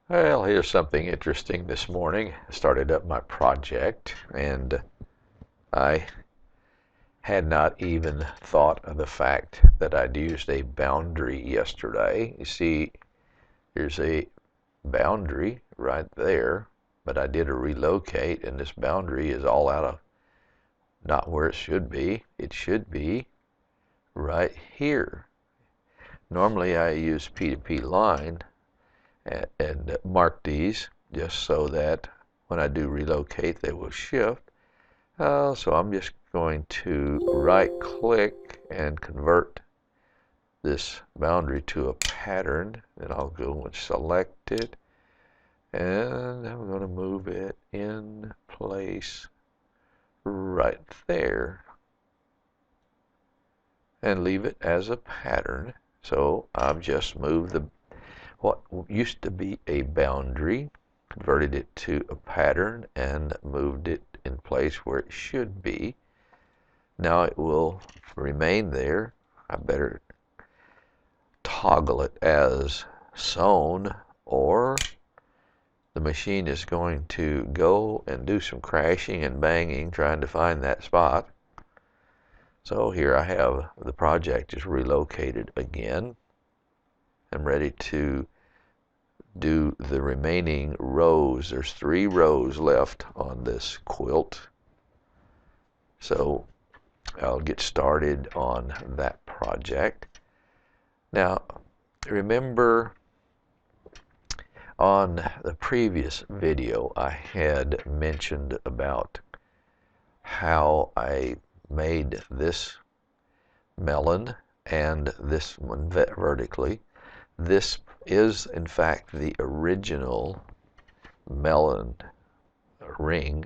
Well, here's something interesting this morning. I started up my project and I had not even thought of the fact that I'd used a boundary yesterday. You see, here's a boundary right there, but I did a relocate and this boundary is all out of not where it should be. It should be right here. Normally I use P2P line and mark these just so that when I do relocate they will shift. So I'm just going to right click and convert this boundary to a pattern. Then I'll go and select it and I'm going to move it in place right there and leave it as a pattern. So I've just moved what used to be a boundary, converted it to a pattern and moved it in place where it should be. Now it will remain there. I better toggle it as sewn or the machine is going to go and do some crashing and banging trying to find that spot. So here I have the project is relocated again. I'm ready to do the remaining rows. There's 3 rows left on this quilt. So I'll get started on that project. Now, remember on the previous video I had mentioned about how I made this melon and this one vertically. This is in fact the original melon ring,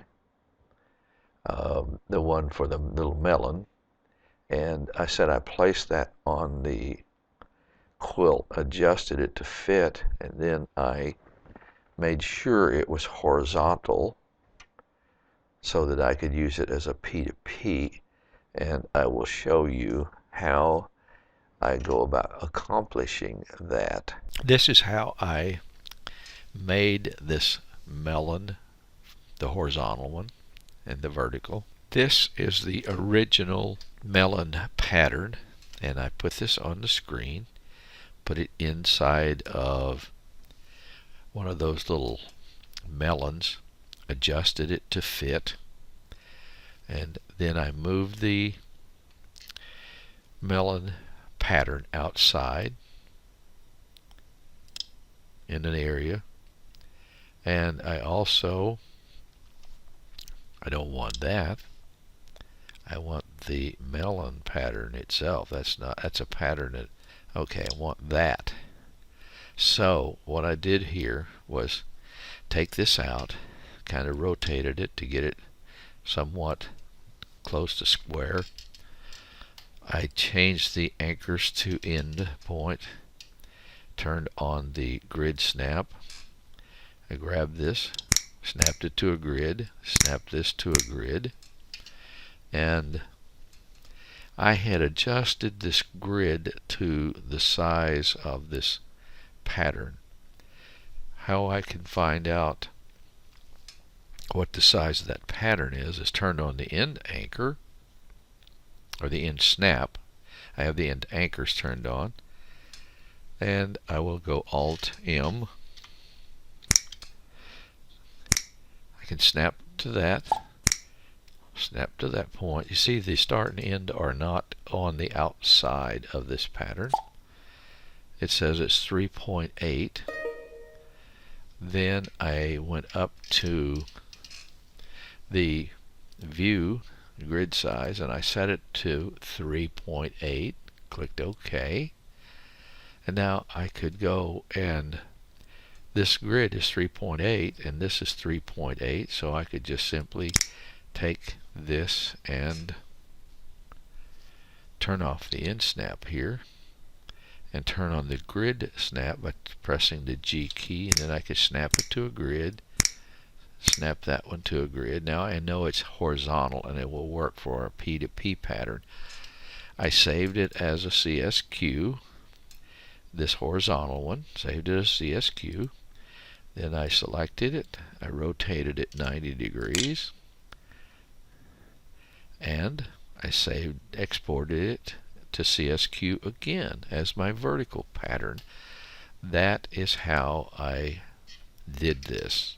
the one for the little melon, and I said I placed that on the quilt, adjusted it to fit, and then I made sure it was horizontal so that I could use it as a P2P, and I will show you how I go about accomplishing that. This is how I made this melon, the horizontal one and the vertical. This is the original melon pattern, and I put this on the screen, put it inside of one of those little melons, adjusted it to fit, and then I moved the melon pattern outside in an area, and I don't want that. I want the melon pattern itself. That's a pattern that, okay, I want that. So what I did here was take this out, kind of rotated it to get it somewhat close to square. I changed the anchors to end point, turned on the grid snap. I grabbed this, snapped it to a grid, snapped this to a grid, and I had adjusted this grid to the size of this pattern. How I can find out what the size of that pattern is turn on the end anchor or the end snap. I have the end anchors turned on, and I will go Alt M. I can snap to that point. You see the start and end are not on the outside of this pattern. It says it's 3.8. Then I went up to the view grid size and I set it to 3.8, clicked OK, and now I could go, and this grid is 3.8 and this is 3.8, so I could just simply take this and turn off the end snap here and turn on the grid snap by pressing the G key, and then I could snap it to a grid, snap that one to a grid. Now I know it's horizontal and it will work for a P2P pattern. I saved it as a CSQ, this horizontal one, saved it as CSQ. Then I selected it, I rotated it 90 degrees, and I exported it to CSQ again as my vertical pattern. That is how I did this.